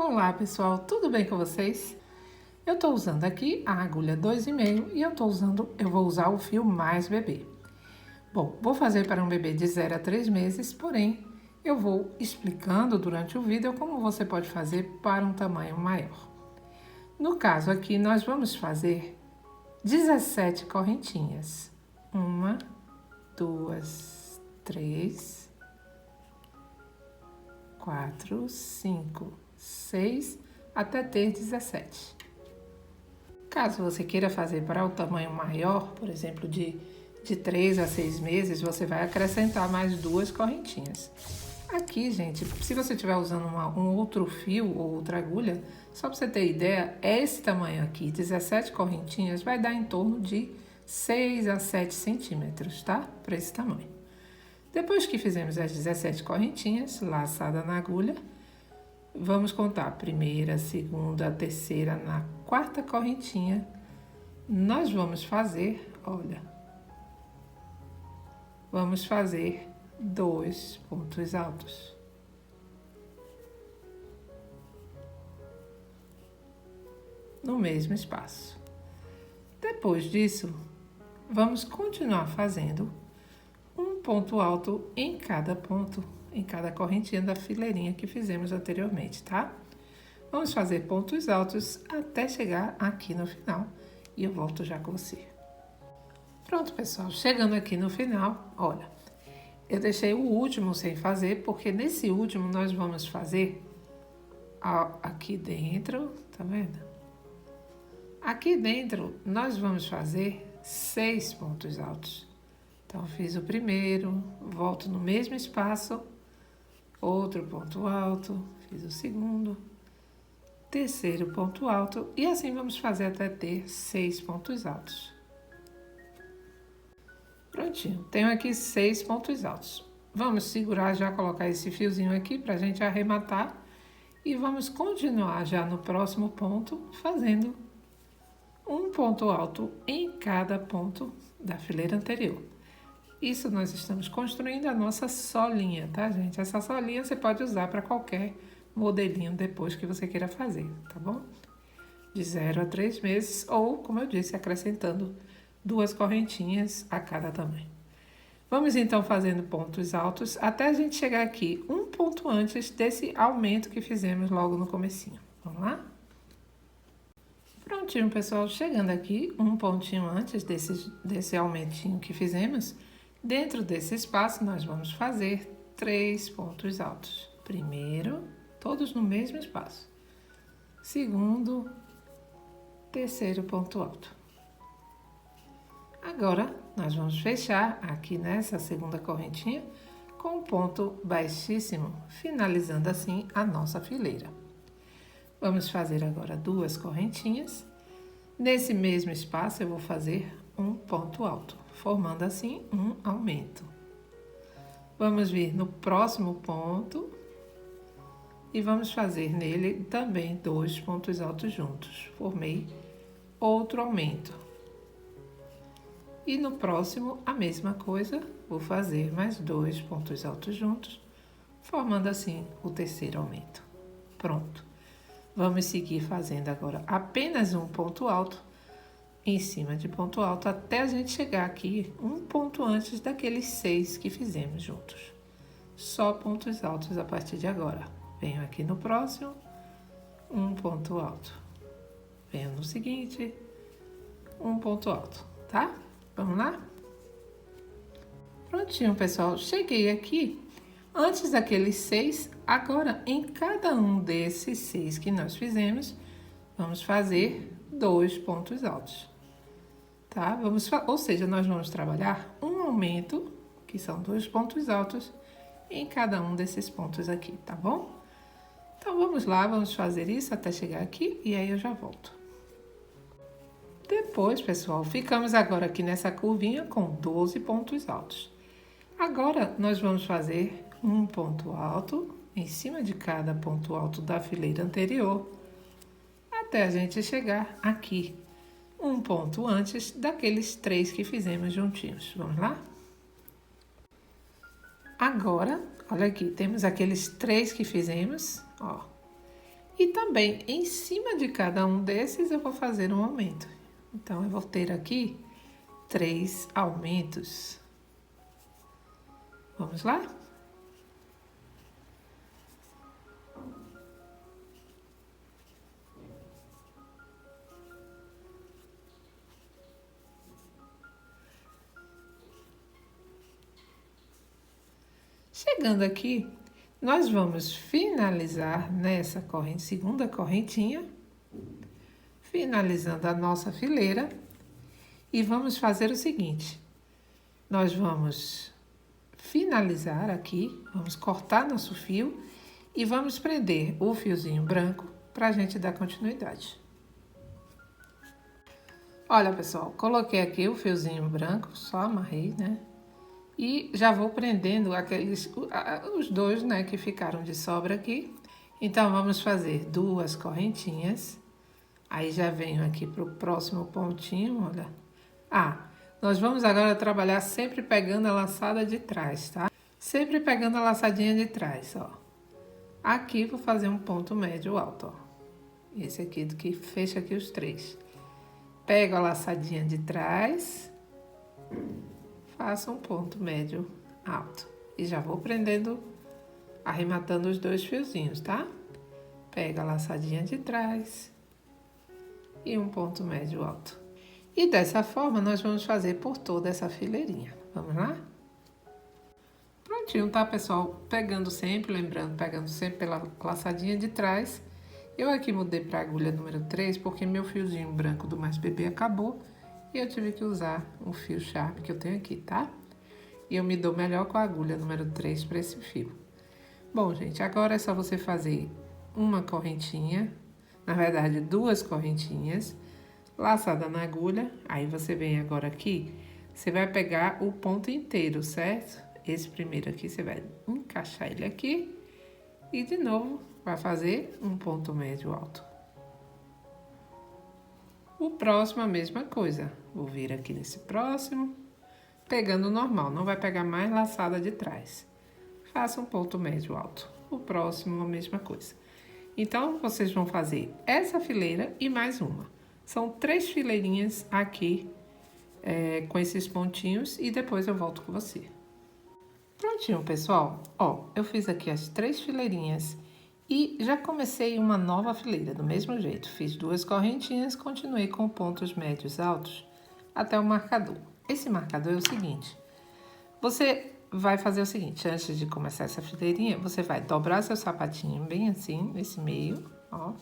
Olá pessoal, tudo bem com vocês? Eu estou usando aqui a agulha 2,5 e eu vou usar o fio mais bebê. Bom, vou fazer para um bebê de 0 a 3 meses, porém eu vou explicando durante o vídeo como você pode fazer para um tamanho maior. No caso aqui, nós vamos fazer 17 correntinhas. 1, 2, 3, 4, 5, 6, até ter 17. Caso você queira fazer para o tamanho maior, por exemplo, de 3 a 6 meses, você vai acrescentar mais 2 correntinhas. Aqui, gente, se você estiver usando um outro fio ou outra agulha, só para você ter ideia, esse tamanho aqui, 17 correntinhas, vai dar em torno de 6 a 7 centímetros, tá? Para esse tamanho. Depois que fizemos as 17 correntinhas, laçada na agulha, vamos contar a primeira, a segunda, a terceira, na quarta correntinha, nós vamos fazer, olha, vamos fazer 2 pontos altos. No mesmo espaço. Depois disso, vamos continuar fazendo um ponto alto em cada ponto, em cada correntinha da fileirinha que fizemos anteriormente, tá? Vamos fazer pontos altos até chegar aqui no final e eu volto já com você. Pronto, pessoal, chegando aqui no final, olha, eu deixei o último sem fazer, porque nesse último nós vamos fazer aqui dentro, tá vendo? Aqui dentro nós vamos fazer 6 pontos altos. Então, fiz o primeiro, volto no mesmo espaço, outro ponto alto, fiz o segundo, terceiro ponto alto e assim vamos fazer até ter 6 pontos altos. Prontinho, tenho aqui 6 pontos altos. Vamos segurar já, colocar esse fiozinho aqui para a gente arrematar e vamos continuar já no próximo ponto, fazendo um ponto alto em cada ponto da fileira anterior. Isso nós estamos construindo a nossa solinha, tá, gente? Essa solinha você pode usar para qualquer modelinho depois que você queira fazer, tá bom? De 0 a 3 meses ou, como eu disse, acrescentando 2 correntinhas a cada tamanho. Vamos então fazendo pontos altos até a gente chegar aqui um ponto antes desse aumento que fizemos logo no comecinho. Vamos lá? Prontinho, pessoal. Chegando aqui um pontinho antes desse aumentinho que fizemos, dentro desse espaço nós vamos fazer 3 pontos altos. Primeiro, todos no mesmo espaço. Segundo, terceiro ponto alto. Agora, nós vamos fechar aqui nessa segunda correntinha com um ponto baixíssimo, finalizando assim a nossa fileira. Vamos fazer agora 2 correntinhas. Nesse mesmo espaço, eu vou fazer um ponto alto, formando assim um aumento. Vamos vir no próximo ponto e vamos fazer nele também 2 pontos altos juntos. Formei outro aumento. E no próximo, a mesma coisa, vou fazer mais 2 pontos altos juntos, formando assim o terceiro aumento. Pronto. Vamos seguir fazendo agora apenas um ponto alto em cima de ponto alto até a gente chegar aqui um ponto antes daqueles 6 que fizemos juntos. Só pontos altos a partir de agora. Venho aqui no próximo, um ponto alto. Venho no seguinte, um ponto alto, tá? Vamos lá? Prontinho, pessoal. Cheguei aqui antes daqueles 6. Agora, em cada um desses 6 que nós fizemos, vamos fazer 2 pontos altos. Tá? Ou seja, nós vamos trabalhar um aumento, que são 2 pontos altos, em cada um desses pontos aqui, tá bom? Então, vamos lá, vamos fazer isso até chegar aqui e aí eu já volto. Depois, pessoal, ficamos agora aqui nessa curvinha com 12 pontos altos. Agora, nós vamos fazer um ponto alto em cima de cada ponto alto da fileira anterior, até a gente chegar aqui, um ponto antes daqueles 3 que fizemos juntinhos. Vamos lá? Agora, olha aqui, temos aqueles 3 que fizemos, ó. E também, em cima de cada um desses, eu vou fazer um aumento. Então, eu vou ter aqui 3 aumentos. Vamos lá? Chegando aqui, nós vamos finalizar nessa segunda correntinha, finalizando a nossa fileira, e vamos fazer o seguinte: nós vamos finalizar aqui, vamos cortar nosso fio e vamos prender o fiozinho branco para a gente dar continuidade. Olha, pessoal, coloquei aqui o fiozinho branco, só amarrei, né? E já vou prendendo os dois, né, que ficaram de sobra aqui. Então, vamos fazer 2 correntinhas. Aí, já venho aqui pro próximo pontinho, olha. Nós vamos agora trabalhar sempre pegando a laçada de trás, tá? Sempre pegando a laçadinha de trás, ó. Aqui, vou fazer um ponto médio alto, ó. Esse aqui, que fecha aqui os 3. Pego a laçadinha de trás, faço um ponto médio alto. E já vou prendendo, arrematando os 2 fiozinhos, tá? Pego a laçadinha de trás e um ponto médio alto. E dessa forma, nós vamos fazer por toda essa fileirinha. Vamos lá? Prontinho, tá, pessoal? Pegando sempre, lembrando, pegando sempre pela laçadinha de trás. Eu aqui mudei para a agulha número 3, porque meu fiozinho branco do Mais Bebê acabou. E eu tive que usar um fio Sharp que eu tenho aqui, tá? E eu me dou melhor com a agulha número 3 para esse fio. Bom, gente, agora é só você fazer uma correntinha, na verdade 2 correntinhas, laçada na agulha. Aí você vem agora aqui, você vai pegar o ponto inteiro, certo? Esse primeiro aqui, você vai encaixar ele aqui e de novo vai fazer um ponto médio alto. O próximo, a mesma coisa. Vou vir aqui nesse próximo, pegando normal, não vai pegar mais laçada de trás. Faça um ponto médio alto. O próximo, a mesma coisa. Então, vocês vão fazer essa fileira e mais uma. São 3 fileirinhas aqui, com esses pontinhos, e depois eu volto com você. Prontinho, pessoal. Ó, eu fiz aqui as 3 fileirinhas e já comecei uma nova fileira, do mesmo jeito. Fiz 2 correntinhas, continuei com pontos médios altos até o marcador. Esse marcador é o seguinte: você vai fazer o seguinte, antes de começar essa fileirinha, você vai dobrar seu sapatinho bem assim, nesse meio, ó.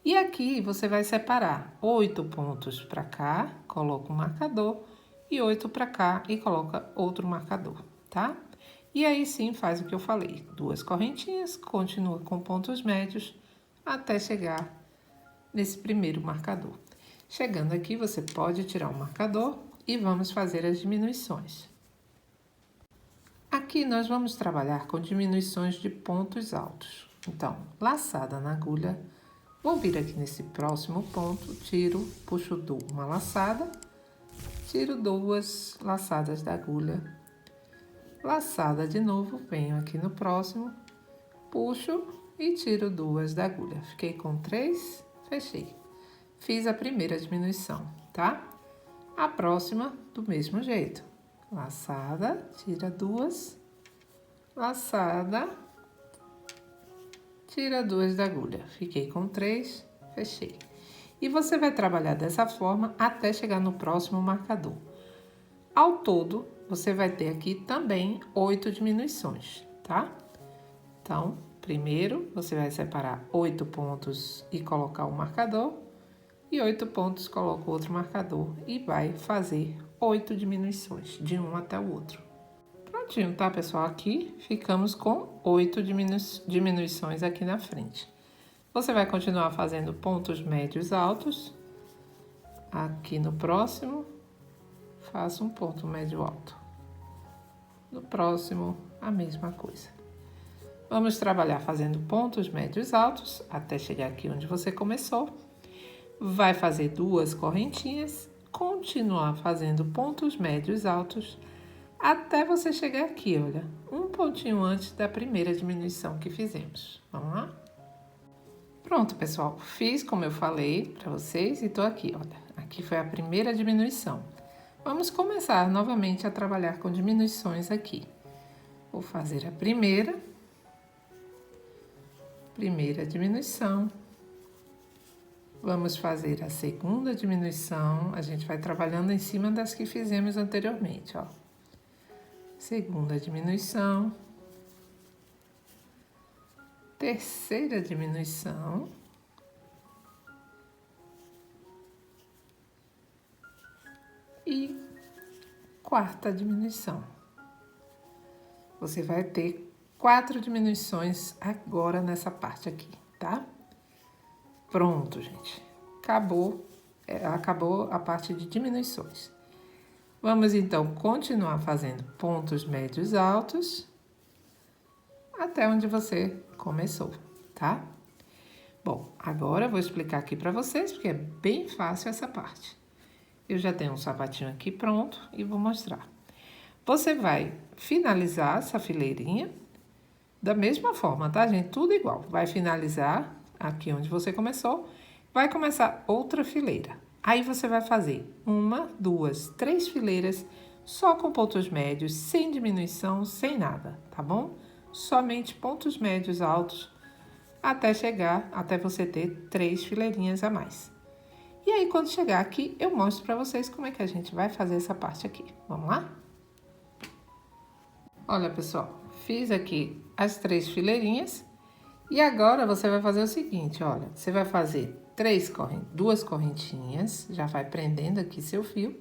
E aqui você vai separar 8 pontos para cá, coloca um marcador, e 8 para cá e coloca outro marcador, tá? E aí sim faz o que eu falei, 2 correntinhas, continua com pontos médios até chegar nesse primeiro marcador. Chegando aqui, você pode tirar o marcador e vamos fazer as diminuições. Aqui nós vamos trabalhar com diminuições de pontos altos. Então, laçada na agulha, vou vir aqui nesse próximo ponto, tiro, puxo uma laçada, tiro 2 laçadas da agulha, laçada de novo, venho aqui no próximo, puxo e tiro 2 da agulha. Fiquei com 3, fechei. Fiz a primeira diminuição, tá? A próxima, do mesmo jeito. Laçada, tira 2, laçada, tira 2 da agulha. Fiquei com 3, fechei. E você vai trabalhar dessa forma até chegar no próximo marcador. Ao todo, você vai ter aqui também 8 diminuições, tá? Então, primeiro, você vai separar 8 pontos e colocar um marcador. E 8 pontos, coloca outro marcador e vai fazer 8 diminuições, de um até o outro. Prontinho, tá, pessoal? Aqui ficamos com 8 diminuições aqui na frente. Você vai continuar fazendo pontos médios altos. Aqui no próximo, faça um ponto médio alto. No próximo, a mesma coisa. Vamos trabalhar fazendo pontos médios altos até chegar aqui onde você começou. Vai fazer 2 correntinhas, continuar fazendo pontos médios altos até você chegar aqui, olha, um pontinho antes da primeira diminuição que fizemos. Vamos lá? Pronto, pessoal, fiz como eu falei para vocês e tô aqui, olha. Aqui foi a primeira diminuição. Vamos começar novamente a trabalhar com diminuições aqui. Vou fazer a primeira diminuição. Vamos fazer a segunda diminuição. A gente vai trabalhando em cima das que fizemos anteriormente, ó. Segunda diminuição. Terceira diminuição. E quarta diminuição. Você vai ter 4 diminuições agora nessa parte aqui, tá? Pronto, gente. Acabou a parte de diminuições. Vamos, então, continuar fazendo pontos médios altos até onde você começou, tá? Bom, agora eu vou explicar aqui para vocês, porque é bem fácil essa parte. Eu já tenho um sapatinho aqui pronto e vou mostrar. Você vai finalizar essa fileirinha da mesma forma, tá, gente? Tudo igual. Vai finalizar aqui onde você começou, vai começar outra fileira. Aí você vai fazer 1, 2, 3 fileiras só com pontos médios, sem diminuição, sem nada, tá bom? Somente pontos médios altos até você ter 3 fileirinhas a mais. E aí, quando chegar aqui, eu mostro pra vocês como é que a gente vai fazer essa parte aqui. Vamos lá? Olha, pessoal, fiz aqui as 3 fileirinhas e agora você vai fazer o seguinte, olha, você vai fazer 2 correntinhas, já vai prendendo aqui seu fio,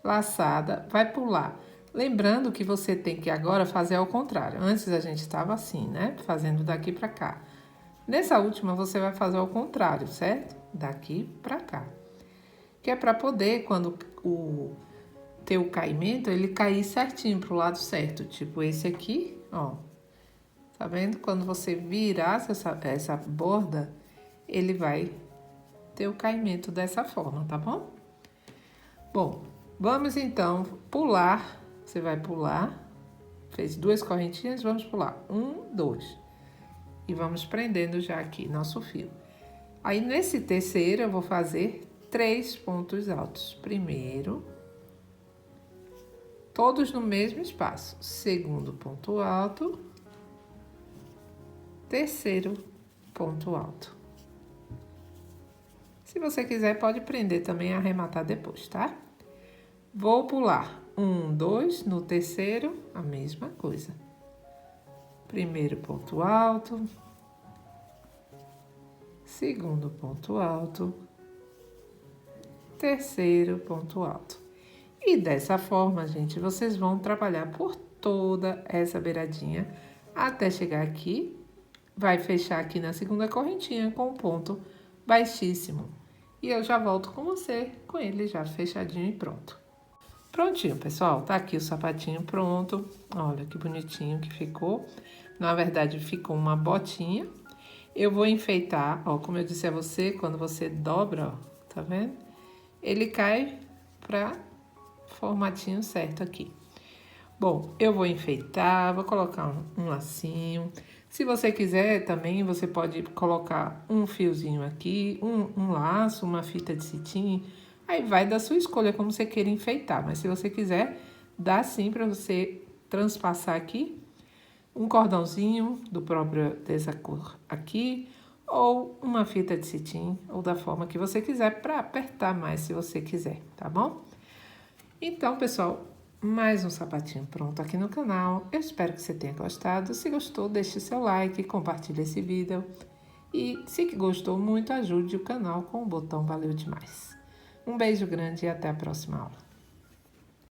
laçada, vai pular. Lembrando que você tem que agora fazer ao contrário. Antes a gente estava assim, né? Fazendo daqui pra cá. Nessa última você vai fazer ao contrário, certo? Daqui pra cá. Que é pra poder, quando o teu caimento, ele cair certinho pro lado certo. Tipo esse aqui, ó. Tá vendo? Quando você virar essa borda, ele vai ter o caimento dessa forma, tá bom? Bom, vamos então pular. Você vai pular, fez 2 correntinhas, vamos pular 1, 2. E vamos prendendo já aqui nosso fio. Aí, nesse terceiro, eu vou fazer 3 pontos altos. Primeiro, todos no mesmo espaço. Segundo ponto alto. Terceiro ponto alto. Se você quiser, pode prender também e arrematar depois, tá? Vou pular 1, 2, no terceiro, a mesma coisa. Primeiro ponto alto. Segundo ponto alto. Terceiro ponto alto. E dessa forma, gente, vocês vão trabalhar por toda essa beiradinha até chegar aqui. Vai fechar aqui na segunda correntinha com um ponto baixíssimo. E eu já volto com você, com ele já fechadinho e pronto. Prontinho, pessoal, tá aqui o sapatinho pronto. Olha que bonitinho que ficou. Na verdade, ficou uma botinha. Eu vou enfeitar, ó, como eu disse a você, quando você dobra, ó, tá vendo? Ele cai pra formatinho certo aqui. Bom, eu vou enfeitar, vou colocar um lacinho. Se você quiser também, você pode colocar um fiozinho aqui, um laço, uma fita de cetim. Aí vai da sua escolha como você queira enfeitar. Mas se você quiser, dá sim para você transpassar aqui um cordãozinho do próprio dessa cor aqui, ou uma fita de cetim, ou da forma que você quiser, para apertar mais se você quiser, tá bom? Então, pessoal, mais um sapatinho pronto aqui no canal. Eu espero que você tenha gostado. Se gostou, deixe seu like, compartilhe esse vídeo. E se gostou muito, ajude o canal com o botão Valeu Demais. Um beijo grande e até a próxima aula.